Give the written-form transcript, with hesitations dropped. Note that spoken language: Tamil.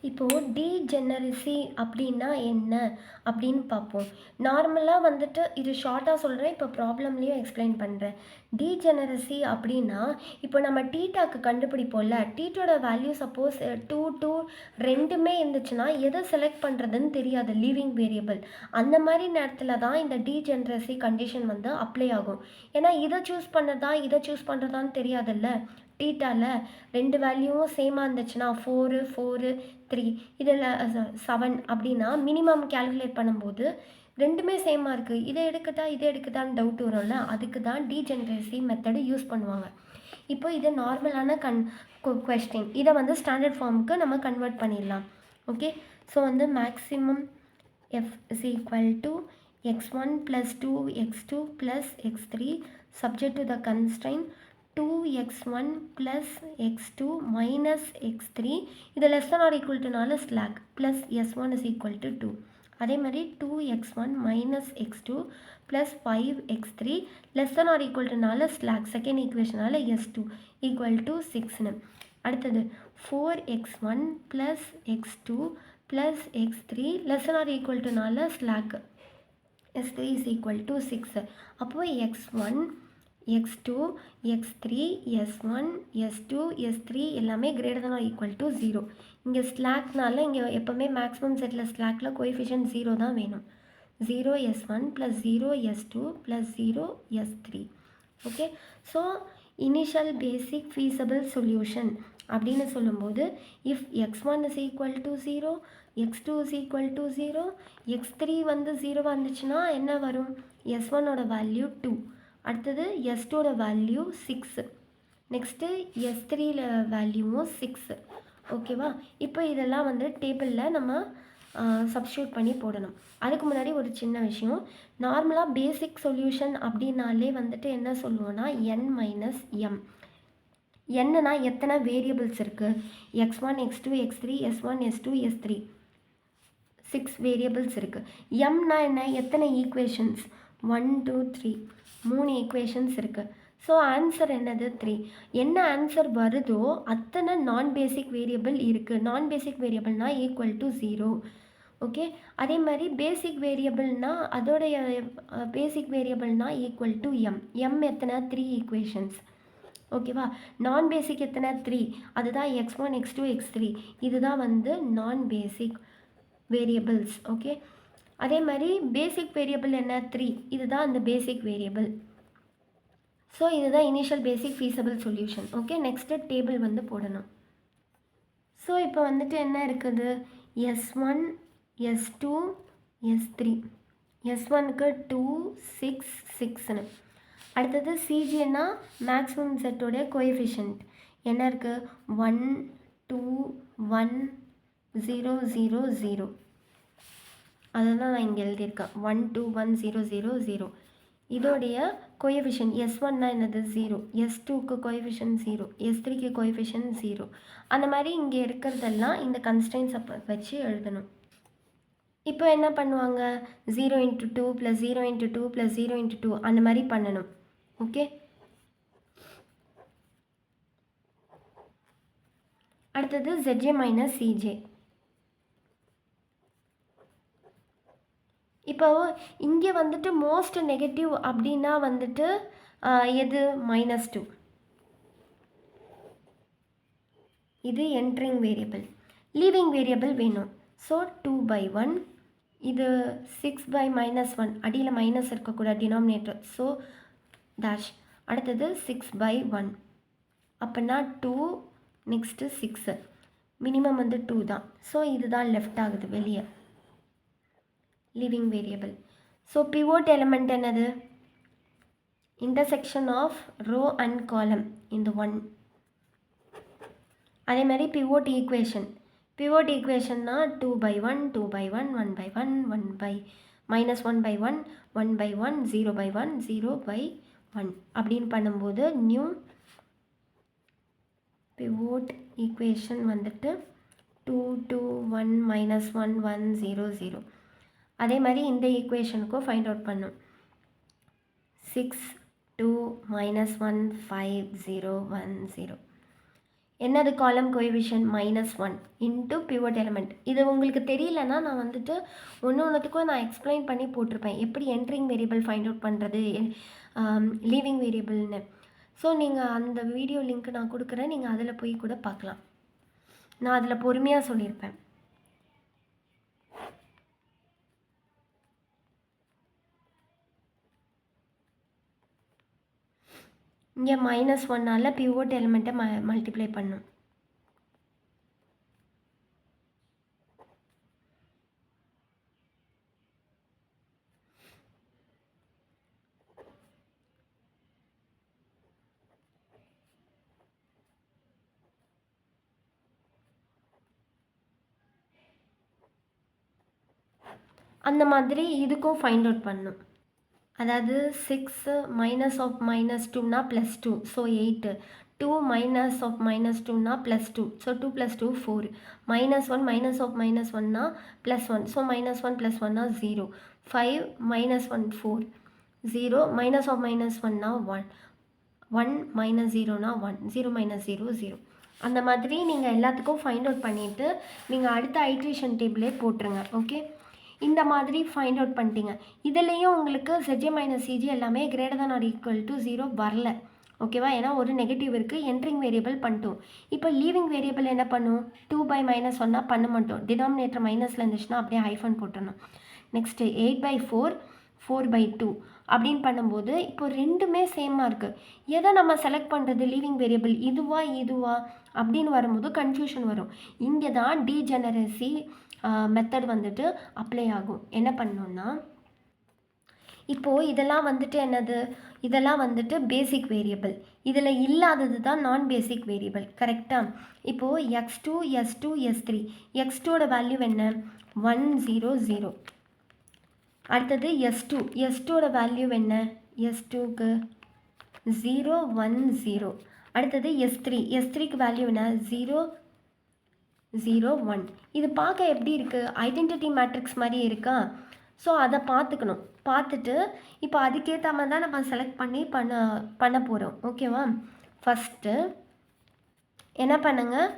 இப்போது டீஜெனரசி அப்படின்னா என்ன அப்படின்னு பார்ப்போம். நார்மலாக வந்துட்டு இது ஷார்ட்டாக சொல்கிறேன், இப்போ ப்ராப்ளம்லேயும் எக்ஸ்பிளைன் பண்ணுறேன். டீஜெனரசி அப்படின்னா இப்போ நம்ம டீட்டாக்கு கண்டுபிடிப்போம்ல, டீட்டோட வேல்யூ சப்போஸ் 2 2 ரெண்டுமே இருந்துச்சுன்னா எதை செலக்ட் பண்ணுறதுன்னு தெரியாது, லீவிங் வேரியபிள். அந்த மாதிரி நேரத்தில் தான் இந்த டீஜெனரசி கண்டிஷன் வந்து அப்ளை ஆகும். ஏன்னா இதை சூஸ் பண்ணுறதா இதை சூஸ் பண்ணுறதான்னு தெரியாதுல்ல. டீட்டாவில் ரெண்டு வேல்யூவும் சேமாக இருந்துச்சுன்னா 4 4 3 இதில் 7 அப்படின்னா மினிமம் கேல்குலேட் பண்ணும்போது ரெண்டுமே சேமாக இருக்குது, இதை எடுக்குதான்னு டவுட் வரும்ல, அதுக்கு தான் டீஜெனரசி மெத்தடு யூஸ் பண்ணுவாங்க. இப்போ இது நார்மலான கொஸ்டின், இதை வந்து ஸ்டாண்டர்ட் ஃபார்முக்கு நம்ம கன்வெர்ட் பண்ணிடலாம். ஓகே, ஸோ வந்து maximum f is equal to x1 plus 2x2 plus x3 subject to the constraint 2x1 plus x2 minus x3 இது less than or equal to நால slack plus s1 is equal to 2. அதே மாதிரி 2x1 minus x2 plus 5x3 less than or equal to நால slack second equation நால s2 equal to 6. அடுத்தது 4x1 plus x2 plus x3 less than or equal to நால slack s3 is equal to 6. அப்போ x1 x2 x3 s1 s2 s3 எல்லாமே greater than or equal to 0. இங்கே ஸ்லாக்னால இங்கே எப்போவுமே மேக்ஸிமம் செட்டில் ஸ்லாக்ல கோஎஃபிஷியன்ட் 0 தான் வேணும். 0 s1 plus 0 s2 plus 0 s3. Okay, so initial basic feasible solution அப்படின்னு சொல்லும்போது if x1 is equal to 0 x2 is equal to 0 x3 வந்து 0 வந்துச்சுன்னா என்ன வரும், s1ஓட வேல்யூ 2, அடுத்தது s2ஓட வேல்யூ 6, நெக்ஸ்ட்டு s3ல வேல்யூவும் 6. ஓகேவா, இப்போ இதெல்லாம் வந்து டேபிளில் நம்ம சப்ஸ்டியூட் பண்ணி போடணும். அதுக்கு முன்னாடி ஒரு சின்ன விஷயம், நார்மலாக பேசிக் சொல்யூஷன் அப்படின்னாலே வந்துட்டு என்ன சொல்லுவோன்னா n மைனஸ் எம். என்னன்னா எத்தனை வேரியபிள்ஸ் இருக்குது, x1 x2 x3 s1 s2 s3 6 variables இருக்குது. எம்னா என்ன, எத்தனை ஈக்குவேஷன்ஸ், 1 2 3 3 ஈக்குவேஷன்ஸ் இருக்குது. ஸோ ஆன்சர் என்னது 3. என்ன ஆன்சர் வருதோ அத்தனை நான் பேசிக் வேரியபிள் இருக்குது. நான் பேசிக் வேரியபிள்னால் ஈக்குவல் டு 0. ஓகே, அதே மாதிரி பேசிக் வேரியபிள்னால் அதோடைய பேசிக் வேரியபிள்னால் ஈக்குவல் டு எம். எம் எத்தனை, 3 ஈக்குவேஷன்ஸ். ஓகேவா, நான் பேசிக் எத்தனை 3, அதுதான் x1 x2 x3, இதுதான் வந்து நான் பேசிக் வேரியபிள்ஸ். ஓகே, அதே மாதிரி பேசிக் வேரியபிள் என்ன 3, இதுதான் அந்த பேசிக் வேரியபிள். ஸோ இதுதான் initial basic feasible solution. Okay, next table வந்து போடணும். ஸோ இப்போ வந்துட்டு என்ன இருக்குது, s1 s2 s3. s1க்கு 2 6 6ன்னு. அடுத்தது சிஜின்னா மேக்ஸிமம் செட்டோடைய கோஎஃபிஷியன்ட் என்ன இருக்குது, 1 2 1 0 0 0. அதுதான் நான் இங்கே எழுதியிருக்கேன், 1 2 1 0 0 0. இதோடைய கோஎஃபிஷியன்ட் s1னா என்னது 0, s2க்கு கோஎஃபிஷியன்ட் 0, s3க்கு கோஎஃபிஷியன்ட் 0. அந்த மாதிரி இங்கே இருக்கிறதெல்லாம் இந்த கன்ஸ்ட்ரெயின்ஸை வச்சு எழுதணும். இப்போ என்ன பண்ணுவாங்க, 0 × 2 + 0 × 2 + 0 × 2 அந்த மாதிரி பண்ணணும். ஓகே, அடுத்தது zj மைனஸ் cj. இப்போ இங்கே வந்துட்டு மோஸ்ட் நெகட்டிவ் அப்படின்னா வந்துட்டு எது, -2. இது என்ட்ரிங் வேரியபிள். லீவிங் வேரியபிள் வேணும். ஸோ 2/1, இது 6/-1, அடியில் மைனஸ் இருக்கக்கூடாது டினாமினேட்டர், ஸோ டேஷ். அடுத்தது 6/1 அப்படின்னா 2, நெக்ஸ்ட்டு 6, மினிமம் வந்து 2 தான். ஸோ இதுதான் லெஃப்ட் ஆகுது வெளியே, leaving variable. So pivot element என்னது, intersection of row and column இந்த 1. அதே மாதிரி பிவோட் ஈக்குவேஷன், பிவோட் ஈக்குவேஷன்னா 2/1 2/1 1/1 -1/1 1/1 0/1 0/1 அப்படின்னு பண்ணும்போது நியூ பிவோட் ஈக்குவேஷன் வந்துட்டு 2 2 1 -1 1 0 0. அதே மாதிரி இந்த ஈக்குவேஷனுக்கும் ஃபைண்ட் அவுட் பண்ணும், 6 2 -1 5 0 1 0. என்னது காலம் கோஎஃபிஷியன்ட் -1 இன்ட்டு பிவோட் எலிமெண்ட். இது உங்களுக்கு தெரியலன்னா நான் வந்துட்டு ஒன்றுத்துக்கும் நான் எக்ஸ்பிளைன் பண்ணி போட்டிருப்பேன், எப்படி என்ட்ரிங் வேரியபிள் ஃபைண்ட் அவுட் பண்ணுறது, லீவிங் வேரியபிள்னு. ஸோ நீங்கள் அந்த வீடியோ லிங்க் நான் கொடுக்குறேன், நீங்கள் அதில் போய் கூட பார்க்கலாம். நான் அதில் பொறுமையாக சொல்லியிருப்பேன். இங்கே -1ஆல் பிவோட் எலிமெண்ட்டை மல்டிப்ளை பண்ணும். அந்த மாதிரி இதுக்கும் ஃபைண்ட் அவுட் பண்ணும். அதாவது 6 மைனஸ் ஆஃப் -2னா +2, ஸோ 8. 2 மைனஸ் ஆஃப் -2னா +2, ஸோ 2 + 2 4. -1 மைனஸ் ஆஃப் -1னா +1, ஸோ -1 + 1னா 0. 5 -1 4. 0 மைனஸ் ஆஃப் -1னா 1. 1 - 0னா 1. 0 - 0 0. அந்த மாதிரி நீங்கள் எல்லாத்துக்கும் ஃபைண்ட் அவுட் பண்ணிவிட்டு நீங்கள் அடுத்த ஐட்ரேஷன் டேபிளே போட்டுருங்க. ஓகே, இந்த மாதிரி ஃபைண்ட் அவுட் பண்ணிட்டீங்க. இதுலேயும் உங்களுக்கு Zj - Cj எல்லாமே ≥ 0 வரல. ஓகேவா, ஏன்னா ஒரு நெகட்டிவ் இருக்குது. என்ட்ரிங் வேரியபிள் பண்ணிட்டோம். இப்போ லீவிங் வேரியபிள் என்ன பண்ணும், 2/-1 பண்ண மாட்டோம். டினாமினேட்டர் மைனஸில் இருந்துச்சுன்னா அப்படியே ஹைஃபன் போட்டுடணும். நெக்ஸ்ட்டு 8/4 4/2 அப்படின்னு பண்ணும்போது இப்போ ரெண்டுமே சேமாக இருக்குது. எதை நம்ம செலக்ட் பண்ணுறது, லீவிங் வேரியபிள் இதுவா அப்படின்னு வரும்போது கன்ஃபியூஷன் வரும். இங்கே தான் டீஜெனரசி மெத்தட் வந்துட்டு அப்ளை ஆகும். என்ன பண்ணணுன்னா, இப்போது இதெல்லாம் வந்துட்டு என்னது, இதெல்லாம் வந்துட்டு பேசிக் வேரியபிள். இதில் இல்லாதது தான் நான் பேசிக் வேரியபிள். கரெக்டாக? இப்போது x2 s2 s3. x2ஓட வேல்யூ என்ன, 1 0 0. அடுத்தது s2. s2ஓட வேல்யூ என்ன, s2க்கு 0 1 0. அடுத்தது s3. s3க்கு வேல்யூ என்ன, 0 0 1. இது பார்க்க எப்படி இருக்குது, ஐடென்டிட்டி மேட்ரிக்ஸ் மாதிரி இருக்கா? ஸோ அதை பார்த்துக்கணும். பார்த்துட்டு இப்போ அதுக்கேற்ற மாதிரி தான் நம்ம செலக்ட் பண்ணி பண்ண போகிறோம். ஓகேவா, ஃபஸ்ட்டு என்ன பண்ணுங்கள்,